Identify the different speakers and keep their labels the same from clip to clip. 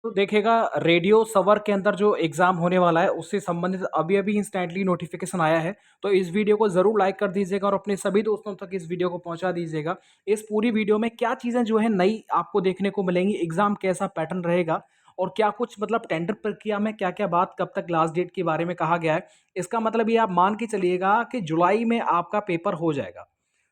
Speaker 1: तो देखिएगा, रेडियो सवर के अंदर जो एग्ज़ाम होने वाला है, उससे संबंधित अभी-अभी इंस्टेंटली नोटिफ़िकेशन आया है। तो इस वीडियो को ज़रूर लाइक कर दीजिएगा और अपने सभी दोस्तों तक इस वीडियो को पहुँचा दीजिएगा। इस पूरी वीडियो में क्या चीज़ें जो है नई आपको देखने को मिलेंगी, एग्ज़ाम कैसा पैटर्न रहेगा और क्या कुछ मतलब टेंडर प्रक्रिया में क्या-क्या बात कब तक लास्ट डेट के बारे में कहा गया है। इसका मतलब ये आप मान के चलिएगा कि जुलाई में आपका पेपर हो जाएगा।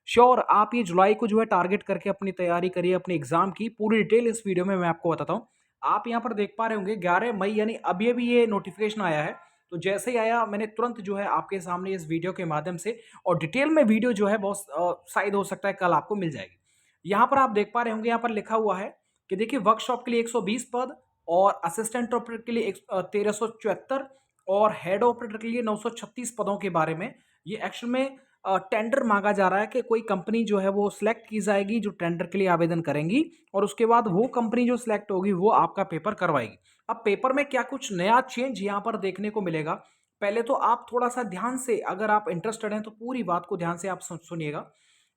Speaker 1: श्योर आप ये जुलाई को जो है टारगेट करके अपनी तैयारी करिए अपने एग्ज़ाम की। पूरी डिटेल इस वीडियो में मैं आपको बताता हूँ। आप यहाँ पर देख पा रहे होंगे 11 मई यानी अभी-अभी ये नोटिफ़िकेशन आया है। तो जैसे ही आया मैंने तुरंत जो है आपके सामने इस वीडियो के माध्यम से और डिटेल में वीडियो जो है बहुत शायद हो सकता है कल आपको मिल जाएगी। यहाँ पर आप देख पा रहे होंगे, यहाँ पर लिखा हुआ है कि देखिए वर्कशॉप के लिए 120 पद और असिस्टेंट ऑपरेटर के लिए 1374 और हेड ऑपरेटर के लिए 936 पदों के बारे में ये एक्चुअल में टेंडर मांगा जा रहा है कि कोई कंपनी जो है वो सिलेक्ट की जाएगी जो टेंडर के लिए आवेदन करेंगी और उसके बाद वो कंपनी जो सिलेक्ट होगी वो आपका पेपर करवाएगी। अब पेपर में क्या कुछ नया चेंज यहाँ पर देखने को मिलेगा। पहले तो आप थोड़ा सा ध्यान से, अगर आप इंटरेस्टेड हैं तो पूरी बात को ध्यान से आप सुनिएगा।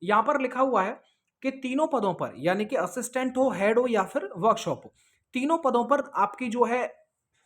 Speaker 1: यहाँ पर लिखा हुआ है कि तीनों पदों पर यानी कि असिस्टेंट हो, हेड हो या फिर वर्कशॉप हो, तीनों पदों पर आपकी जो है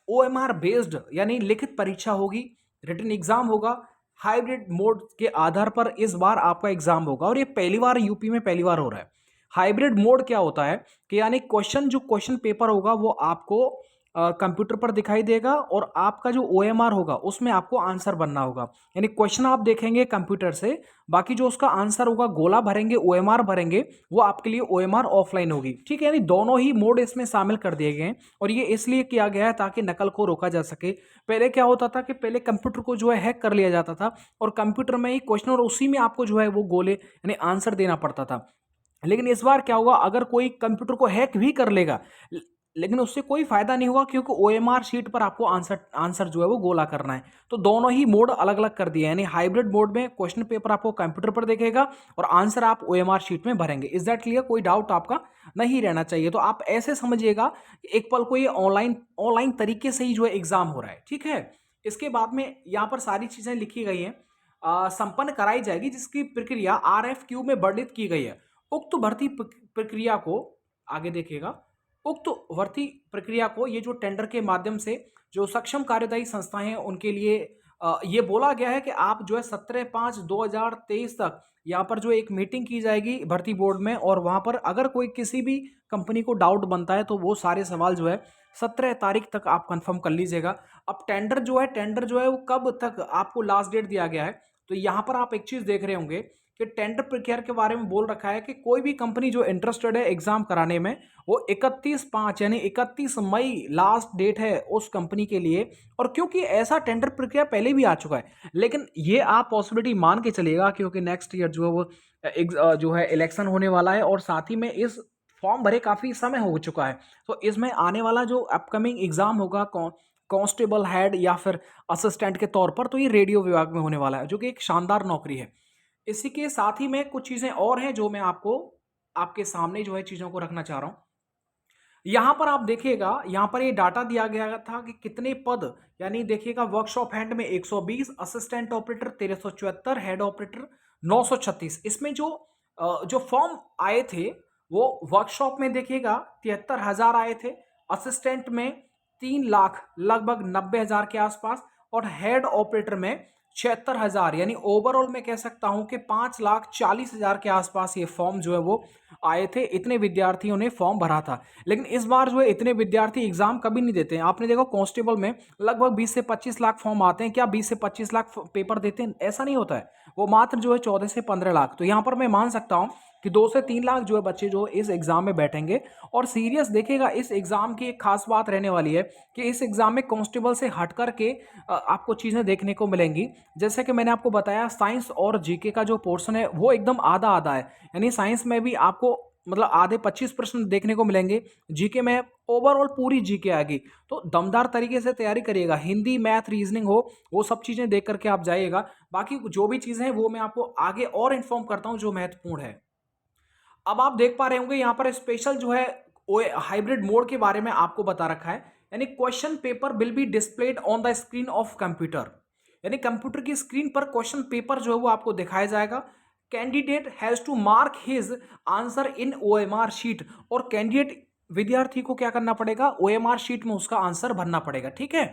Speaker 1: ओएमआर बेस्ड यानी लिखित परीक्षा होगी, रिटन एग्जाम होगा। हाइब्रिड मोड के आधार पर इस बार आपका एग्जाम होगा और ये पहली बार यूपी में पहली बार हो रहा है। हाइब्रिड मोड क्या होता है कि यानी क्वेश्चन पेपर होगा वो आपको कंप्यूटर पर दिखाई देगा और आपका जो ओएमआर होगा उसमें आपको आंसर बनना होगा। यानी क्वेश्चन आप देखेंगे कंप्यूटर से, बाकी जो उसका आंसर होगा गोला भरेंगे, ओएमआर भरेंगे, वो आपके लिए ओएमआर ऑफलाइन होगी। ठीक है, यानी दोनों ही मोड इसमें शामिल कर दिए गए हैं और ये इसलिए किया गया है ताकि नकल को रोका जा सके। पहले क्या होता था कि पहले कंप्यूटर को जो है हैक कर लिया जाता था और कंप्यूटर में ही क्वेश्चन और उसी में आपको जो है वो गोले यानी आंसर देना पड़ता था। लेकिन इस बार क्या होगा, अगर कोई कंप्यूटर को हैक भी कर लेगा लेकिन उससे कोई फायदा नहीं होगा क्योंकि ओएमआर शीट पर आपको आंसर आंसर जो है वो गोला करना है। तो दोनों ही मोड अलग अलग कर दिए, यानी हाइब्रिड मोड में क्वेश्चन पेपर आपको कंप्यूटर पर देखेगा और आंसर आप ओएमआर शीट में भरेंगे। Is that clear? कोई डाउट आपका नहीं रहना चाहिए। तो आप ऐसे समझिएगा एक पल को ये ऑनलाइन ऑनलाइन तरीके से ही जो है एग्जाम हो रहा है। ठीक है, इसके बाद में यहाँ पर सारी चीजें लिखी गई हैं। संपन्न कराई जाएगी जिसकी प्रक्रिया RFQ में वर्णित की गई है। उक्त भर्ती प्रक्रिया को आगे देखिएगा। उक्त भर्ती प्रक्रिया को ये जो टेंडर के माध्यम से जो सक्षम कार्यदायी संस्थाएं हैं उनके लिए ये बोला गया है कि आप जो है 17/5/2023 तक यहाँ पर जो एक मीटिंग की जाएगी भर्ती बोर्ड में और वहाँ पर अगर कोई किसी भी कंपनी को डाउट बनता है तो वो सारे सवाल जो है 17 तारीख तक आप कंफर्म कर लीजिएगा। अब टेंडर जो है वो कब तक आपको लास्ट डेट दिया गया है। तो यहाँ पर आप एक चीज़ देख रहे होंगे कि टेंडर प्रक्रिया के बारे में बोल रखा है कि कोई भी कंपनी जो इंटरेस्टेड है एग्जाम कराने में वो 31/5 यानी 31 मई लास्ट डेट है उस कंपनी के लिए। और क्योंकि ऐसा टेंडर प्रक्रिया पहले भी आ चुका है, लेकिन ये आप पॉसिबिलिटी मान के चलिएगा क्योंकि नेक्स्ट ईयर जो है वो जो है इलेक्शन होने वाला है और साथ ही में इस फॉर्म भरे काफ़ी समय हो चुका है। तो इसमें आने वाला जो अपकमिंग एग्जाम होगा कांस्टेबल हेड या फिर असिस्टेंट के तौर पर, तो ये रेडियो विभाग में होने वाला है जो कि एक शानदार नौकरी है। इसी के साथ ही में कुछ चीज़ें और हैं जो मैं आपको आपके सामने जो है चीज़ों को रखना चाह रहा हूँ। यहाँ पर आप देखिएगा, यहाँ पर ये डाटा दिया गया था कि कितने पद, यानी देखिएगा वर्कशॉप हैंड में 120, असिस्टेंट ऑपरेटर 1374, हेड ऑपरेटर 936। इसमें जो फॉर्म आए थे वो वर्कशॉप में देखिएगा 73,000 आए थे, असिस्टेंट में 3 लाख लगभग 90,000 के आसपास और हेड ऑपरेटर में 76,000, यानी ओवरऑल मैं कह सकता हूं कि 5,40,000 के आसपास ये फॉर्म जो है वो आए थे। इतने विद्यार्थियों ने फॉर्म भरा था। लेकिन इस बार जो है इतने विद्यार्थी एग्जाम कभी नहीं देते हैं। आपने देखा कांस्टेबल में लगभग 20 से 25 लाख फॉर्म आते हैं, क्या 20 से 25 लाख पेपर देते हैं? ऐसा नहीं होता है। वो मात्र जो है 14 से 15 लाख। तो यहाँ पर मैं मान सकता हूँ कि 2 से 3 लाख जो है बच्चे जो इस एग्जाम में बैठेंगे। और सीरियस देखिएगा, इस एग्जाम की एक खास बात रहने वाली है कि इस एग्जाम में कांस्टेबल से हट करके आपको चीज़ें देखने को मिलेंगी। जैसे कि मैंने आपको बताया साइंस और जीके का जो पोर्शन है वो एकदम आधा आधा है, यानी साइंस में भी आपको मतलब आधे 25% देखने को मिलेंगे, जीके में ओवरऑल पूरी जीके आएगी। तो दमदार तरीके से तैयारी करिएगा, हिंदी मैथ रीजनिंग हो वो सब चीज़ें देख करके आप जाइएगा। बाकी जो भी चीज़ें हैं वो मैं आपको आगे और इन्फॉर्म करता हूँ जो महत्वपूर्ण है। अब आप देख पा रहे होंगे यहाँ पर स्पेशल जो है हाइब्रिड मोड के बारे में आपको बता रखा है, यानी question paper will be displayed on the screen of computer, यानी कंप्यूटर की स्क्रीन पर क्वेश्चन पेपर जो है वो आपको दिखाया जाएगा। Candidate has to mark his answer in OMR sheet और कैंडिडेट विद्यार्थी को क्या करना पड़ेगा, ओएमआर शीट में उसका आंसर भरना पड़ेगा। ठीक है,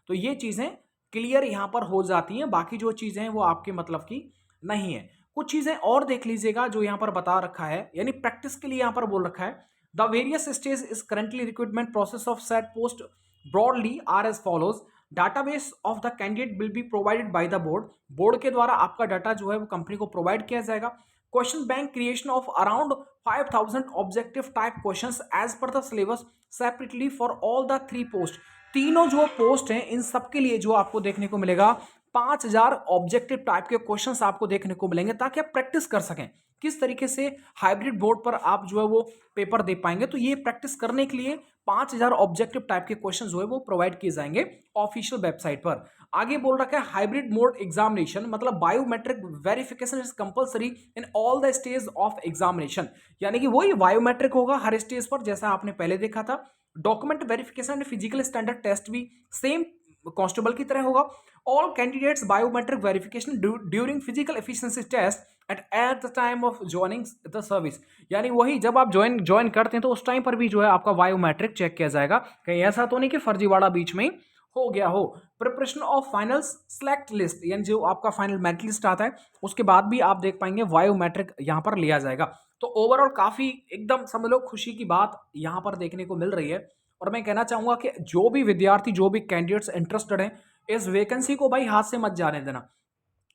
Speaker 1: तो ये चीजें क्लियर यहां पर हो जाती हैं। बाकी जो चीजें हैं वो आपके मतलब की नहीं है। कुछ चीजें और देख लीजिएगा जो यहां पर बता रखा है, यानी प्रैक्टिस के लिए यहां पर बोल रखा है, the various stage is currently recruitment process of set post broadly are as follows. Database of the candidate will be provided by the board. Board के द्वारा आपका डाटा जो है वो कंपनी को प्रोवाइड किया जाएगा। Question bank creation of around 5000 objective type questions as per the syllabus separately for all the 3 post. तीनों जो पोस्ट हैं इन सबके लिए जो आपको देखने को मिलेगा 5000 ऑब्जेक्टिव टाइप के क्वेश्चंस आपको देखने को मिलेंगे, ताकि आप प्रैक्टिस कर सकें किस तरीके से हाइब्रिड बोर्ड पर आप जो है वो पेपर दे पाएंगे। तो ये प्रैक्टिस करने के लिए 5000 ऑब्जेक्टिव टाइप के क्वेश्चन जो है वो प्रोवाइड किए जाएंगे ऑफिशियल वेबसाइट पर। आगे बोल रखा है हाइब्रिड मोड एग्जामिनेशन, मतलब biometric verification is compulsory in all the stage of examination. यानी कि वही बायोमेट्रिक होगा हर स्टेज पर, जैसा आपने पहले देखा था। Document verification and physical standard test भी सेम कांस्टेबल की तरह होगा। All candidates biometric verification during physical efficiency test at the time of joining the service. यानी वही जब आप ज्वाइन करते हैं तो उस टाइम पर भी जो है आपका बायोमेट्रिक चेक किया जाएगा। कहीं ऐसा तो नहीं कि फर्जीवाड़ा बीच में हो गया हो। Preparation of final select list, यानी जो आपका फाइनल मेरिट लिस्ट आता है उसके बाद भी आप देख पाएंगे बायोमेट्रिक यहाँ पर लिया जाएगा। तो ओवरऑल काफी एकदम समझ लो खुशी की बात यहाँ पर देखने को मिल रही है। और मैं कहना चाहूंगा कि जो भी विद्यार्थी जो भी कैंडिडेट्स इंटरेस्टेड हैं इस वैकेंसी को भाई हाथ से मत जाने देना,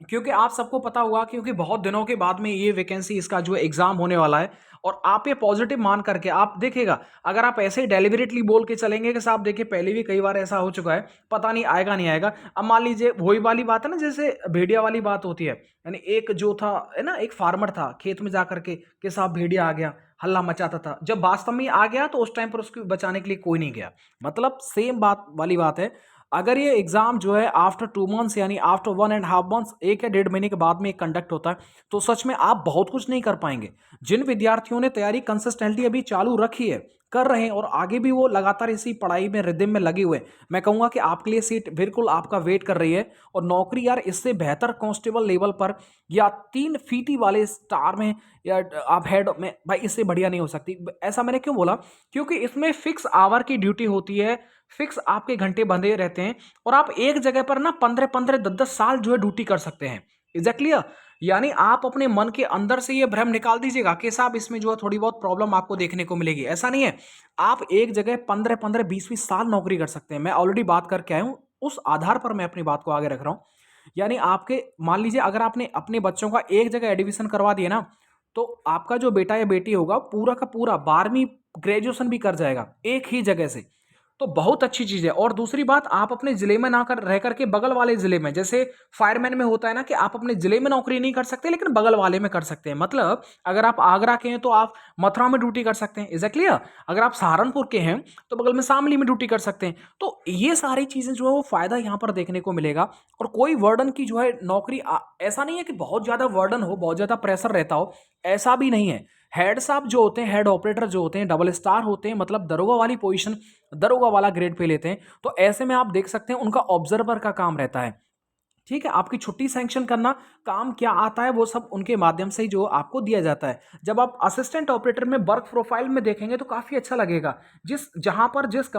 Speaker 1: क्योंकि आप सबको पता होगा क्योंकि बहुत दिनों के बाद में ये वैकेंसी इसका जो एग्जाम होने वाला है। और आप ये पॉजिटिव मान करके आप देखिएगा, अगर आप ऐसे ही डेलिबरेटली बोल के चलेंगे कि साहब देखिए पहले भी कई बार ऐसा हो चुका है, पता नहीं आएगा नहीं आएगा। अब मान लीजिए वही वाली बात है ना, जैसे भेड़िया वाली बात होती है, यानी एक जो था है ना, एक फार्मर था खेत में जा करके कि साहब भेड़िया आ गया, हल्ला मचाता था। जब वास्तव में आ गया तो उस टाइम पर उसको बचाने के लिए कोई नहीं गया। मतलब सेम बात वाली बात है। अगर ये एग्जाम जो है आफ्टर 2 मंथ्स यानी आफ्टर 1.5 मंथ्स, 1 या 1.5 महीने के बाद में कंडक्ट होता है, तो सच में आप बहुत कुछ नहीं कर पाएंगे। जिन विद्यार्थियों ने तैयारी कंसिस्टेंटली अभी चालू रखी है, कर रहे हैं और आगे भी वो लगातार इसी पढ़ाई में रिदम में लगे हुए, मैं कहूंगा कि आपके लिए सीट बिल्कुल आपका वेट कर रही है। और नौकरी यार इससे बेहतर कांस्टेबल लेवल पर या 3 फीटी वाले स्टार में या आप हेड में, भाई इससे बढ़िया नहीं हो सकती। ऐसा मैंने क्यों बोला, क्योंकि इसमें फिक्स आवर की ड्यूटी होती है, फिक्स आपके घंटे बंधे रहते हैं और आप एक जगह पर ना 15-15 10-10 साल जो है ड्यूटी कर सकते हैं। एग्जैक्टली यानी आप अपने मन के अंदर से ये भ्रम निकाल दीजिएगा कि साहब इसमें जो है थोड़ी बहुत प्रॉब्लम आपको देखने को मिलेगी, ऐसा नहीं है। आप एक जगह 15-15 20-20 साल नौकरी कर सकते हैं। मैं ऑलरेडी बात करके आया हूं, उस आधार पर मैं अपनी बात को आगे रख रहा हूं। यानी आपके मान लीजिए अगर आपने अपने बच्चों का एक जगह एडमिशन करवा दिया ना, तो आपका जो बेटा या बेटी होगा पूरा का पूरा 12वीं ग्रेजुएशन भी कर जाएगा एक ही जगह से। तो बहुत अच्छी चीज है। और दूसरी बात, आप अपने जिले में ना कर रह करके बगल वाले जिले में, जैसे फायरमैन में होता है ना कि आप अपने जिले में नौकरी नहीं कर सकते लेकिन बगल वाले में कर सकते हैं। मतलब अगर आप आगरा के हैं तो आप मथुरा में ड्यूटी कर सकते हैं, एग्जैक्टली। अगर आप सहारनपुर के हैं तो बगल में शामली में ड्यूटी कर सकते हैं। तो ये सारी चीजें जो है वो फायदा यहाँ पर देखने को मिलेगा। और कोई वर्डन की जो है नौकरी ऐसा नहीं है कि बहुत ज्यादा वर्डन हो, बहुत ज्यादा प्रेशर रहता हो, ऐसा भी नहीं है। हेड साहब जो होते हैं, हेड ऑपरेटर जो होते हैं, डबल स्टार होते हैं, मतलब दरोगा वाली पोजीशन, दरोगा वाला ग्रेड पे लेते हैं। तो ऐसे में आप देख सकते हैं उनका ऑब्जर्वर का काम रहता है। ठीक है, आपकी छुट्टी सैंक्शन करना, काम क्या आता है वो सब उनके माध्यम से ही जो आपको दिया जाता है। जब आप असिस्टेंट ऑपरेटर में वर्क प्रोफाइल में देखेंगे तो काफी अच्छा लगेगा। जिस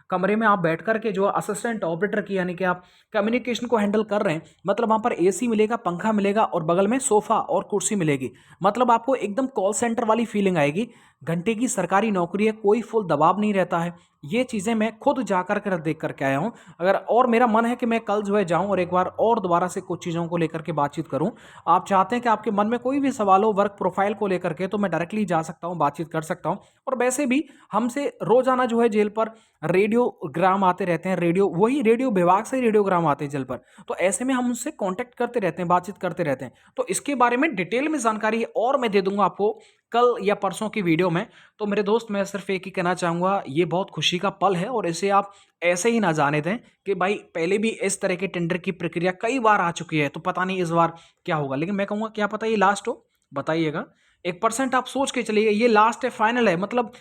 Speaker 1: कमरे में आप बैठ करके जो असिस्टेंट ऑपरेटर की यानी कि आप कम्युनिकेशन को हैंडल कर रहे हैं, मतलब वहां पर एसी मिलेगा, पंखा मिलेगा और बगल में सोफा और कुर्सी मिलेगी। मतलब आपको एकदम कॉल सेंटर वाली फीलिंग आएगी। घंटे की सरकारी नौकरी है, कोई फुल दबाव नहीं रहता है। ये चीजें मैं खुद जाकर कर देख करके आया हूं। अगर और मेरा मन है कि मैं कल जो है जाऊं और एक बार और दोबारा से कुछ चीज़ों को लेकर के बातचीत करूं। आप चाहते हैं कि आपके मन में कोई भी सवाल हो वर्क प्रोफाइल को लेकर के, तो मैं डायरेक्टली जा सकता हूं, बातचीत कर सकता हूं। और वैसे भी हमसे रोजाना जो है जेल पर रेडियोग्राम आते रहते हैं, रेडियो विभाग से रेडियोग्राम आते हैं जेल पर। तो ऐसे में हम उनसे कॉन्टेक्ट करते रहते हैं, बातचीत करते रहते हैं। तो इसके बारे में डिटेल में जानकारी और मैं दे दूंगा आपको कल या परसों की वीडियो में। तो मेरे दोस्त, मैं सिर्फ एक ही कहना चाहूंगा, ये बहुत खुशी का पल है और इसे आप ऐसे ही ना जाने दें कि भाई पहले भी इस तरह के टेंडर की प्रक्रिया कई बार आ चुकी है, तो पता नहीं इस बार क्या होगा। लेकिन मैं कहूँगा क्या पता ये लास्ट हो, बताइएगा। 1% आप सोच के चलिए, ये लास्ट है, फाइनल है, मतलब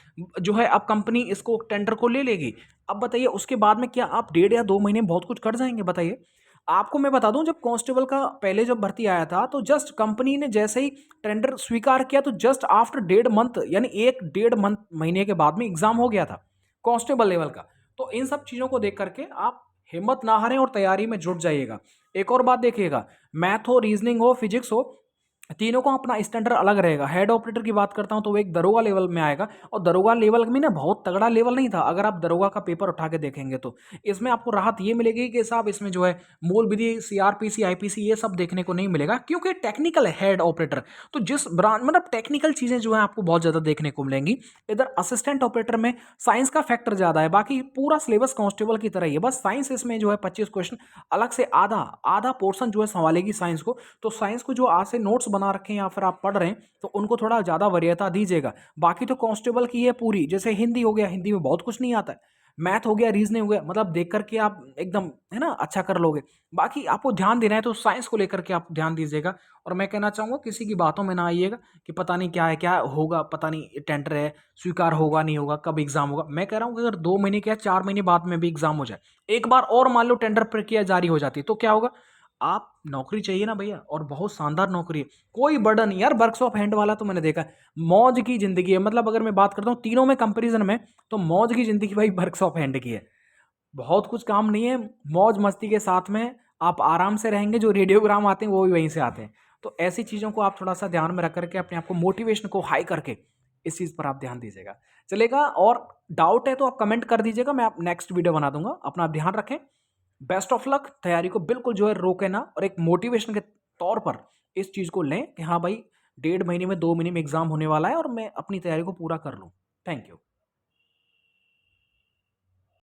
Speaker 1: जो है अब कंपनी इसको टेंडर को ले लेगी। अब बताइए उसके बाद में क्या आप 1.5 या 2 महीने बहुत कुछ कर जाएंगे, बताइए। आपको मैं बता दूं, जब कांस्टेबल का पहले जब भर्ती आया था तो जस्ट कंपनी ने जैसे ही टेंडर स्वीकार किया तो जस्ट आफ्टर 1.5 मंथ यानी 1 1.5 महीने के बाद में एग्जाम हो गया था कांस्टेबल लेवल का। तो इन सब चीज़ों को देख करके आप हिम्मत ना हारें और तैयारी में जुट जाइएगा। एक और बात देखिएगा, मैथ हो, रीजनिंग हो, फिजिक्स हो, तीनों का अपना स्टैंडर्ड अलग रहेगा। हेड ऑपरेटर की बात करता हूं तो वो एक दरोगा लेवल में आएगा, और दरोगा लेवल में ना बहुत तगड़ा लेवल नहीं था। अगर आप दरोगा का पेपर उठा के देखेंगे तो इसमें आपको राहत ये मिलेगी कि साहब इसमें जो है मूल विधि, सीआरपीसी, आईपीसी ये सब देखने को नहीं मिलेगा, क्योंकि टेक्निकल है हेड ऑपरेटर। तो जिस ब्रांच मतलब टेक्निकल चीजें जो है आपको बहुत ज्यादा देखने को मिलेंगी। इधर असिस्टेंट ऑपरेटर में साइंस का फैक्टर ज्यादा है, बाकी पूरा सिलेबस कांस्टेबल की तरह ही है, बस साइंस इसमें जो है 25 क्वेश्चन अलग से आधा आधा पोर्शन जो है संभालेगी साइंस को। तो साइंस को जो आज से नोट्स बना रखे हैं या फिर आप पढ़ रहे हैं तो उनको थोड़ा ज़्यादा वरीयता दीजिएगा। बाकी तो कांस्टेबल की है पूरी, जैसे हिंदी हो गया, हिंदी में बहुत कुछ नहीं आता है, मैथ हो गया, रीजनिंग हो गया, मतलब देख करके आप एकदम है ना अच्छा कर लोगे। बाकी आपको ध्यान देना है तो साइंस को लेकर के आप ध्यान दीजिएगा। और मैं कहना चाहूँगा किसी की बातों में ना आइएगा कि पता नहीं क्या है, क्या होगा, पता नहीं टेंडर है, स्वीकार होगा नहीं होगा, कब एग्जाम होगा। मैं कह रहा हूँ कि अगर 2 महीने के या 4 महीने बाद में भी एग्जाम हो जाए, एक बार और मान लो टेंडर प्रक्रिया जारी हो जाती है, तो क्या होगा? आप नौकरी चाहिए ना भैया, और बहुत शानदार नौकरी है, कोई बर्डन नहीं यार। वर्कशॉप हैंड वाला तो मैंने देखा है, मौज की जिंदगी है। मतलब अगर मैं बात करता हूँ तीनों में कंपैरिजन में, तो मौज की जिंदगी भाई वर्कशॉप हैंड की है। बहुत कुछ काम नहीं है, मौज मस्ती के साथ में आप आराम से रहेंगे। जो रेडियोग्राम आते हैं वो भी वहीं से आते हैं। तो ऐसी चीज़ों को आप थोड़ा सा ध्यान में रख करके अपने आप को, मोटिवेशन को हाई करके इस चीज़ पर आप ध्यान दीजिएगा, चलेगा। और डाउट है तो आप कमेंट कर दीजिएगा, मैं आप नेक्स्ट वीडियो बना दूंगा। अपना आप ध्यान रखें, बेस्ट ऑफ लक। तैयारी को बिल्कुल जो है रोके ना, और एक मोटिवेशन के तौर पर इस चीज़ को लें कि हाँ भाई 1.5 महीने में 2 महीने में एग्जाम होने वाला है और मैं अपनी तैयारी को पूरा कर लूँ। Thank you.